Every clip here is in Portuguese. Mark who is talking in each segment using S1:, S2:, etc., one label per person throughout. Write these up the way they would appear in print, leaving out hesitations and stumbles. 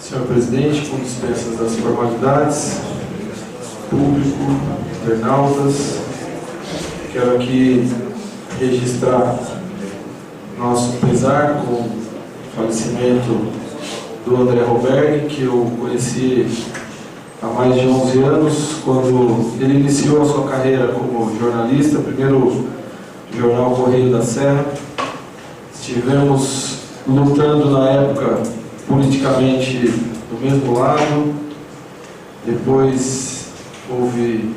S1: Senhor presidente, com dispensas das formalidades, público, internautas, quero aqui registrar nosso pesar com o falecimento do André Roberg, que eu conheci há mais de 11 anos, quando ele iniciou a sua carreira como jornalista, primeiro jornal Correio da Serra. Estivemos lutando na época politicamente do mesmo lado. Depois houve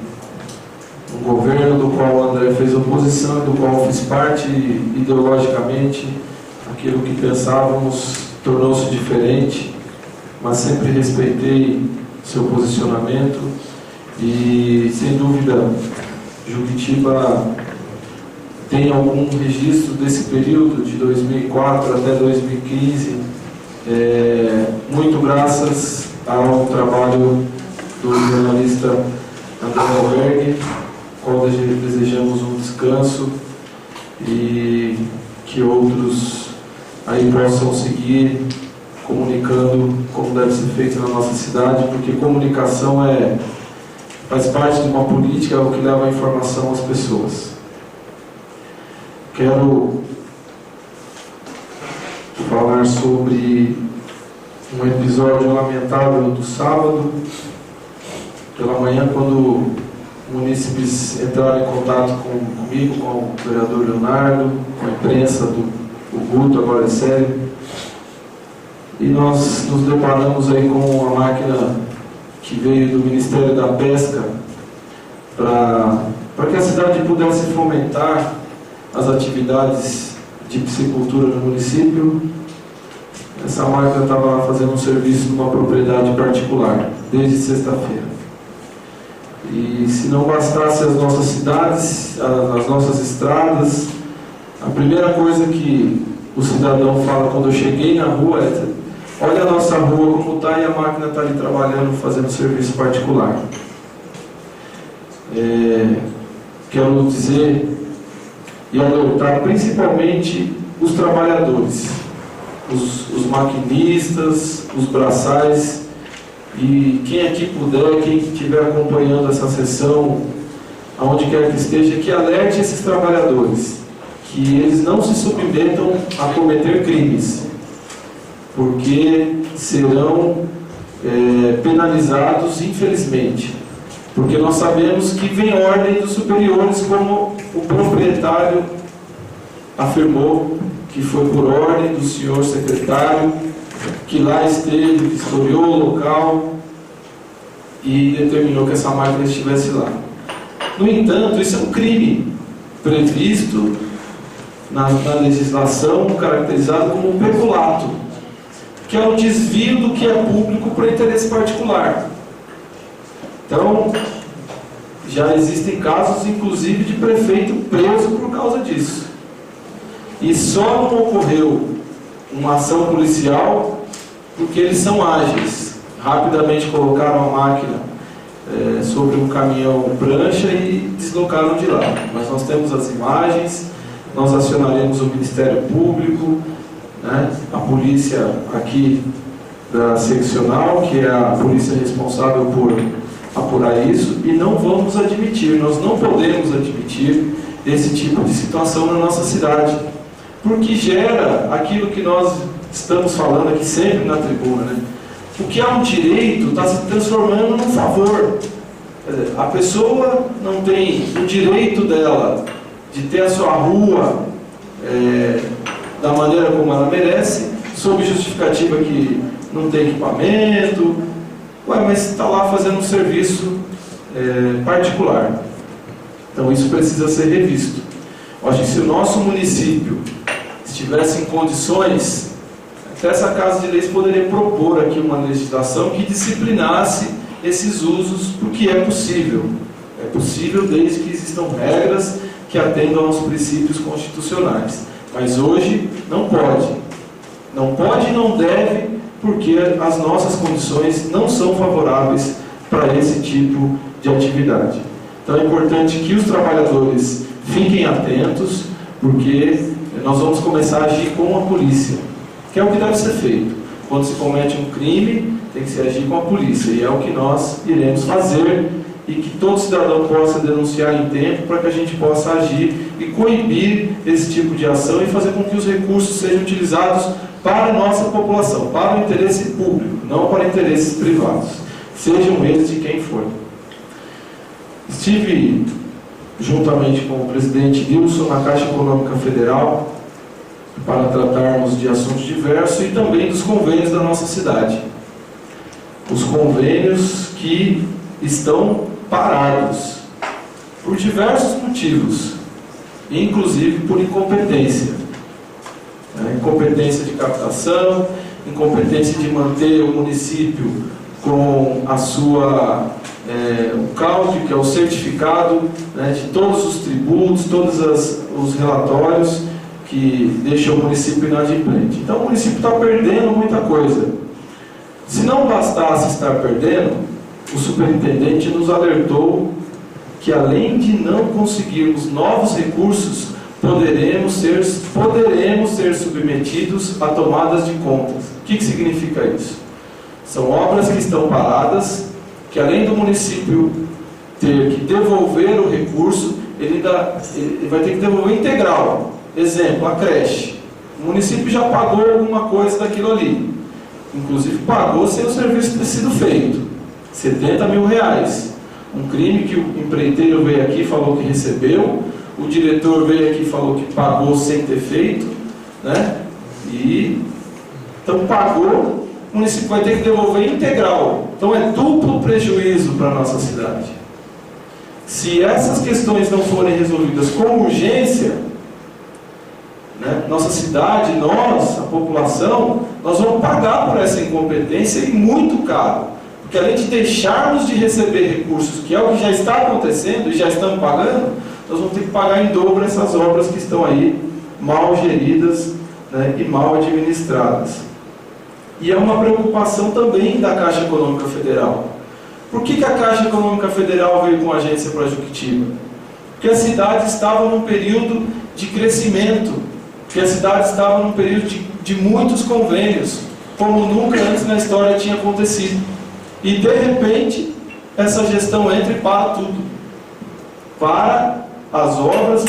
S1: um governo do qual o André fez oposição, do qual eu fiz parte, e ideologicamente aquilo que pensávamos tornou-se diferente, mas sempre respeitei seu posicionamento e, sem dúvida, Juquitiba tem algum registro desse período de 2004 até 2015, muito graças ao trabalho do jornalista André Roberg, qual desejamos um descanso e que outros aí possam seguir comunicando como deve ser feito na nossa cidade, porque comunicação faz parte de uma política, é o que leva a informação às pessoas. Quero falar sobre um episódio lamentável do sábado, pela manhã, quando munícipes entraram em contato comigo, com o vereador Leonardo, com a imprensa do Guto, agora é sério, e nós nos deparamos aí com a máquina que veio do Ministério da Pesca para que a cidade pudesse fomentar as atividades de piscicultura no município. Essa máquina estava lá fazendo um serviço numa propriedade particular, desde sexta-feira. E se não bastasse as nossas cidades, as nossas estradas, a primeira coisa que o cidadão fala quando eu cheguei na rua é: olha a nossa rua como está, e a máquina está ali trabalhando, fazendo serviço particular. Quero dizer e alertar principalmente os trabalhadores, os maquinistas, os braçais, e quem aqui puder, quem estiver acompanhando essa sessão, aonde quer que esteja, que alerte esses trabalhadores, que eles não se submetam a cometer crimes, porque serão penalizados, infelizmente, porque nós sabemos que vem ordem dos superiores, como o proprietário afirmou, que foi por ordem do senhor secretário, que lá esteve, vistoriou o local e determinou que essa máquina estivesse lá. No entanto, isso é um crime previsto na legislação, caracterizado como um peculato, que é o desvio do que é público para interesse particular. Então, já existem casos, inclusive, de prefeito preso por causa disso. E só não ocorreu uma ação policial porque eles são ágeis. Rapidamente colocaram a máquina sobre um caminhão prancha e deslocaram de lá. Mas nós temos as imagens, nós acionaremos o Ministério Público, né, a polícia aqui da seccional, que é a polícia responsável por apurar isso, e não vamos admitir, nós não podemos admitir esse tipo de situação na nossa cidade, porque gera aquilo que nós estamos falando aqui sempre na tribuna, né? O que é um direito está se transformando num favor. Quer dizer, a pessoa não tem o direito dela de ter a sua rua da maneira como ela merece, sob justificativa que não tem equipamento. Mas está lá fazendo um serviço particular. Então isso precisa ser revisto. Eu acho que se o nosso município estivesse em condições, até essa Casa de Leis poderia propor aqui uma legislação que disciplinasse esses usos, porque é possível. É possível desde que existam regras que atendam aos princípios constitucionais. Mas hoje não pode. Não pode e não deve, porque as nossas condições não são favoráveis para esse tipo de atividade. Então é importante que os trabalhadores fiquem atentos, porque nós vamos começar a agir com a polícia, que é o que deve ser feito. Quando se comete um crime, tem que se agir com a polícia, e é o que nós iremos fazer, e que todo cidadão possa denunciar em tempo para que a gente possa agir e coibir esse tipo de ação e fazer com que os recursos sejam utilizados para a nossa população, para o interesse público, não para interesses privados, sejam eles de quem for. Estive juntamente com o presidente Wilson na Caixa Econômica Federal para tratarmos de assuntos diversos e também dos convênios da nossa cidade. Os convênios que estão parados por diversos motivos, inclusive por incompetência. Incompetência de captação, incompetência de manter o município com a sua, o CAUT, que é o certificado, de todos os tributos, todos os relatórios que deixam o município inadimplente. Então o município está perdendo muita coisa. Se não bastasse estar perdendo, o superintendente nos alertou que, além de não conseguirmos novos recursos, poderemos ser submetidos a tomadas de contas. O que significa isso? São obras que estão paradas, que além do município ter que devolver o recurso, ele vai ter que devolver integral. Exemplo, a creche. O município já pagou alguma coisa daquilo ali. Inclusive pagou sem o serviço ter sido feito. R$70 mil. Um crime que o empreiteiro veio aqui e falou que recebeu, o diretor veio aqui e falou que pagou sem ter feito, então pagou, o município vai ter que devolver integral. Então é duplo prejuízo para a nossa cidade. Se essas questões não forem resolvidas com urgência, nossa cidade, nós, a população, nós vamos pagar por essa incompetência e muito caro. Porque além de deixarmos de receber recursos, que é o que já está acontecendo e já estamos pagando, nós vamos ter que pagar em dobro essas obras que estão aí mal geridas e mal administradas. E é uma preocupação também da Caixa Econômica Federal. Por que a Caixa Econômica Federal veio com a agência para Juquitiba? Porque a cidade estava num período de crescimento, porque a cidade estava num período de muitos convênios, como nunca antes na história tinha acontecido. E de repente, essa gestão entra e para tudo. Para as obras,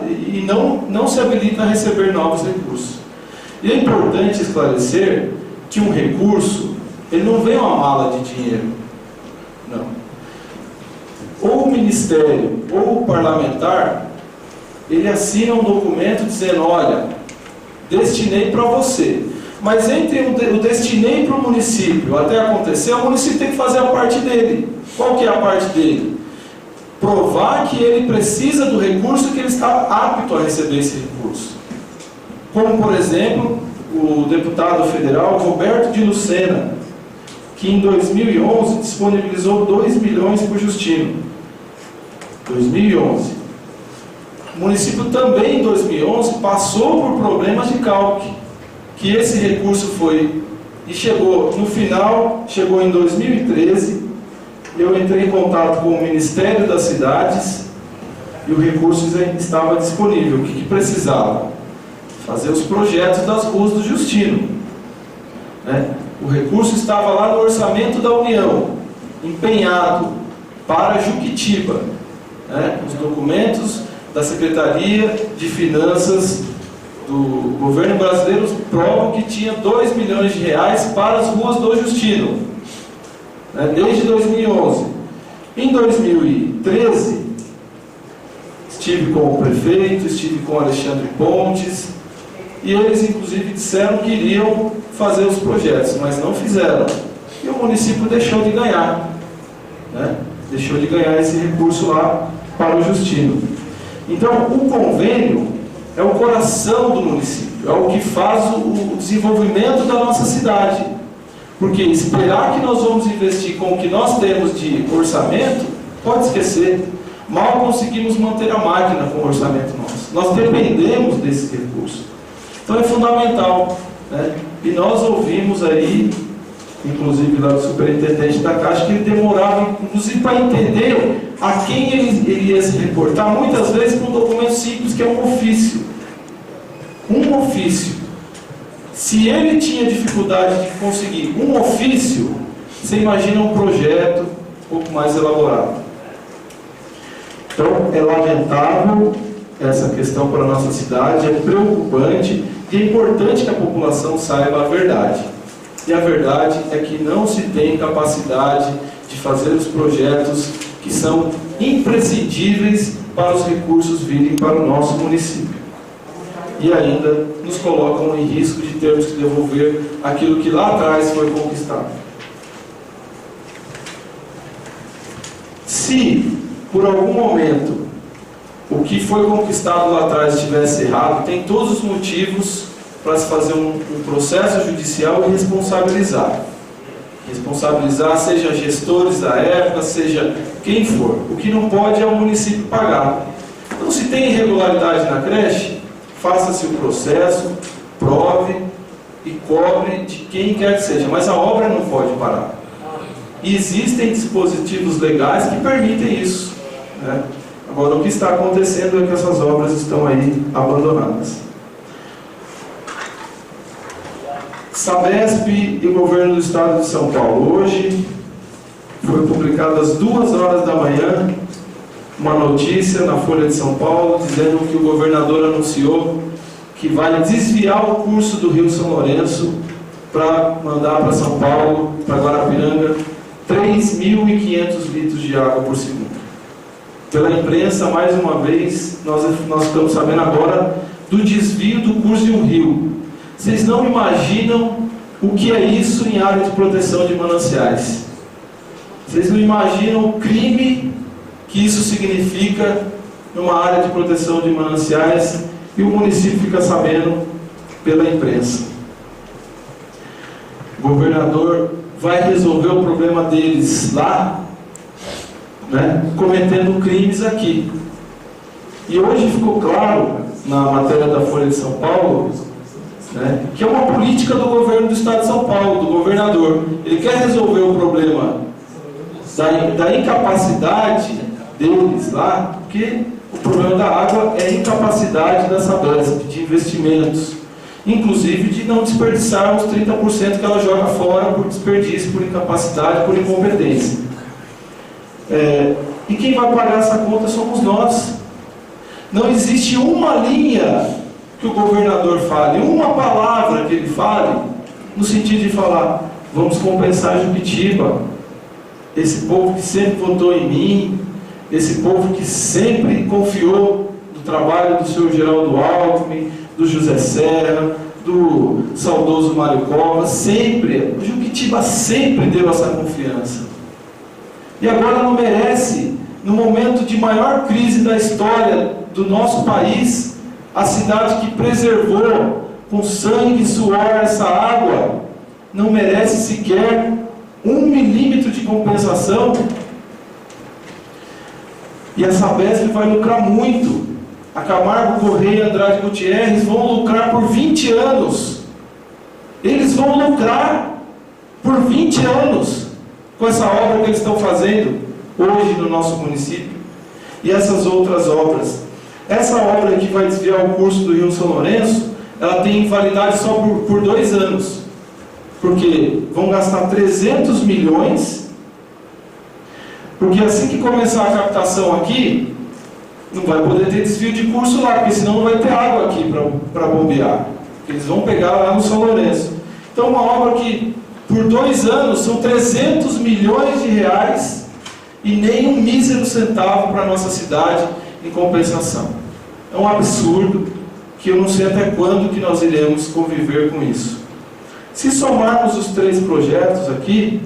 S1: e não se habilita a receber novos recursos. E é importante esclarecer que um recurso, ele não vem uma mala de dinheiro. Não. Ou o ministério, ou o parlamentar, ele assina um documento dizendo, olha, destinei para você. Mas entre o destinei para o município até acontecer, o município tem que fazer a parte dele. Qual que é a parte dele? Provar que ele precisa do recurso, que ele está apto a receber esse recurso. Como, por exemplo, o deputado federal Roberto de Lucena, que em 2011 disponibilizou 2 milhões para o Justino. 2011. O município também, em 2011, passou por problemas de cálculo, que esse recurso foi, e chegou, no final, chegou em 2013, eu entrei em contato com o Ministério das Cidades, e o recurso estava disponível. O que precisava? Fazer os projetos das ruas do Justino. O recurso estava lá no orçamento da União, empenhado para Juquitiba. Os documentos da Secretaria de Finanças do governo brasileiro provam que tinha 2 milhões de reais para as ruas do Justino, desde 2011. Em 2013, estive com o prefeito, estive com o Alexandre Pontes, e eles inclusive disseram que iriam fazer os projetos, mas não fizeram. E o município deixou de ganhar, deixou de ganhar esse recurso lá para o Justino. Então, o convênio é o coração do município, é o que faz o desenvolvimento da nossa cidade. Porque esperar que nós vamos investir com o que nós temos de orçamento, pode esquecer. Mal conseguimos manter a máquina com o orçamento nosso. Nós dependemos desse recurso. Então é fundamental. E nós ouvimos aí, inclusive lá do superintendente da Caixa, que ele demorava, inclusive, para entender a quem ele iria se reportar, muitas vezes com um documento simples, que é um ofício. Um ofício. Se ele tinha dificuldade de conseguir um ofício, você imagina um projeto um pouco mais elaborado. Então, é lamentável essa questão para a nossa cidade, é preocupante e é importante que a população saiba a verdade. E a verdade é que não se tem capacidade de fazer os projetos que são imprescindíveis para os recursos virem para o nosso município. E ainda nos colocam em risco de termos que devolver aquilo que lá atrás foi conquistado. Se, por algum momento, o que foi conquistado lá atrás estivesse errado, tem todos os motivos para se fazer um processo judicial e responsabilizar. Responsabilizar, seja gestores da época, seja quem for. O que não pode é o município pagar. Então, se tem irregularidade na creche, faça-se o processo, prove e cobre de quem quer que seja, mas a obra não pode parar. E existem dispositivos legais que permitem isso, né? Agora, o que está acontecendo é que essas obras estão aí abandonadas. Sabesp e Governo do Estado de São Paulo. Hoje foi publicada às 2 horas da manhã uma notícia na Folha de São Paulo dizendo que o governador anunciou que vai desviar o curso do Rio São Lourenço para mandar para São Paulo, para Guarapiranga, 3.500 litros de água por segundo. Pela imprensa, mais uma vez, nós estamos sabendo agora do desvio do curso de um rio. Vocês não imaginam o que é isso em área de proteção de mananciais. Vocês não imaginam o crime que isso significa numa área de proteção de mananciais e o município fica sabendo pela imprensa. O governador vai resolver o problema deles lá, né, cometendo crimes aqui. E hoje ficou claro, na matéria da Folha de São Paulo, né, que é uma política do governo do Estado de São Paulo, do governador. Ele quer resolver o problema da incapacidade deles lá, porque o problema da água é a incapacidade da Sabesp de investimentos, inclusive de não desperdiçar os 30% que ela joga fora por desperdício, por incapacidade, por incompetência. E quem vai pagar essa conta somos nós. Não existe uma linha que o governador fale, uma palavra que ele fale, no sentido de falar, vamos compensar Juquitiba, esse povo que sempre votou em mim, esse povo que sempre confiou no trabalho do senhor Geraldo Alckmin, do José Serra, do saudoso Mário Covas, sempre, o Juquitiba sempre deu essa confiança. E agora não merece, no momento de maior crise da história do nosso país, a cidade que preservou com sangue e suor essa água, não merece sequer 1 milímetro de compensação. E a Sabesp vai lucrar muito. A Camargo Correia e Andrade Gutierrez vão lucrar por 20 anos. Eles vão lucrar por 20 anos com essa obra que eles estão fazendo hoje no nosso município. E essas outras obras. Essa obra que vai desviar o curso do Rio São Lourenço, ela tem validade só por 2 anos. Porque vão gastar 300 milhões, porque assim que começar a captação aqui, não vai poder ter desvio de curso lá, porque senão não vai ter água aqui para bombear. Eles vão pegar lá no São Lourenço. Então, uma obra que, por 2 anos, são 300 milhões de reais e nem um mísero centavo para a nossa cidade em compensação. É um absurdo que eu não sei até quando que nós iremos conviver com isso. Se somarmos os 3 projetos aqui,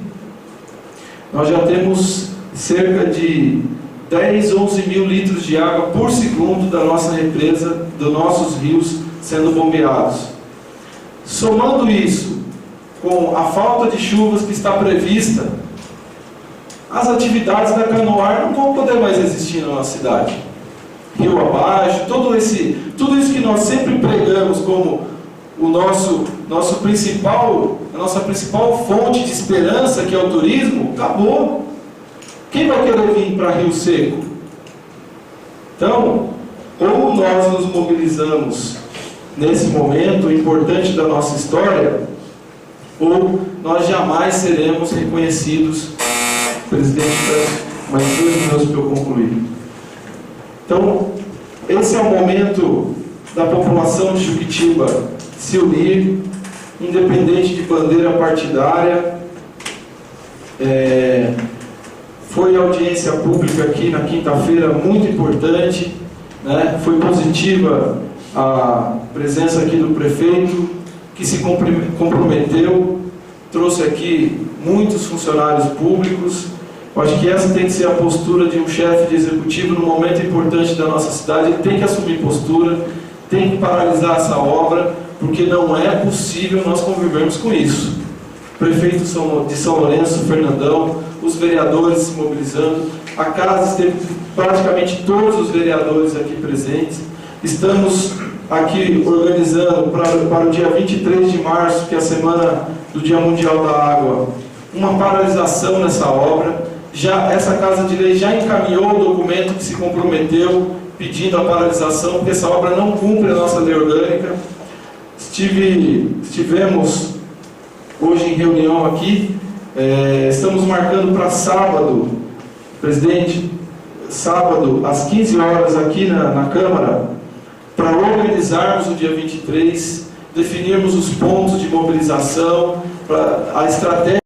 S1: nós já temos cerca de 10, 11 mil litros de água por segundo da nossa represa, dos nossos rios sendo bombeados. Somando isso com a falta de chuvas que está prevista, as atividades da Canoar não vão poder mais existir na nossa cidade. Rio abaixo, tudo isso que nós sempre pregamos como a nossa principal fonte de esperança, que é o turismo, acabou. Quem vai querer vir para Rio Seco? Então, ou nós nos mobilizamos nesse momento importante da nossa história, ou nós jamais seremos reconhecidos. Presidente, mais 2 minutos para eu concluir. Então, esse é o momento da população de Juquitiba se unir, independente de bandeira partidária. Foi audiência pública aqui na quinta-feira, muito importante, né? Foi positiva a presença aqui do prefeito, que se comprometeu, trouxe aqui muitos funcionários públicos. Eu acho que essa tem que ser a postura de um chefe de executivo no momento importante da nossa cidade. Ele tem que assumir postura, tem que paralisar essa obra, porque não é possível nós convivermos com isso. O prefeito de São Lourenço, Fernandão, os vereadores se mobilizando, a casa esteve praticamente todos os vereadores aqui presentes. Estamos aqui organizando para o dia 23 de março, que é a semana do Dia Mundial da Água, uma paralisação nessa obra. Essa Casa de Lei já encaminhou o documento que se comprometeu pedindo a paralisação, porque essa obra não cumpre a nossa lei orgânica. Estivemos hoje em reunião aqui, estamos marcando para sábado, presidente, sábado às 15 horas aqui na Câmara, para organizarmos o dia 23, definirmos os pontos de mobilização, a estratégia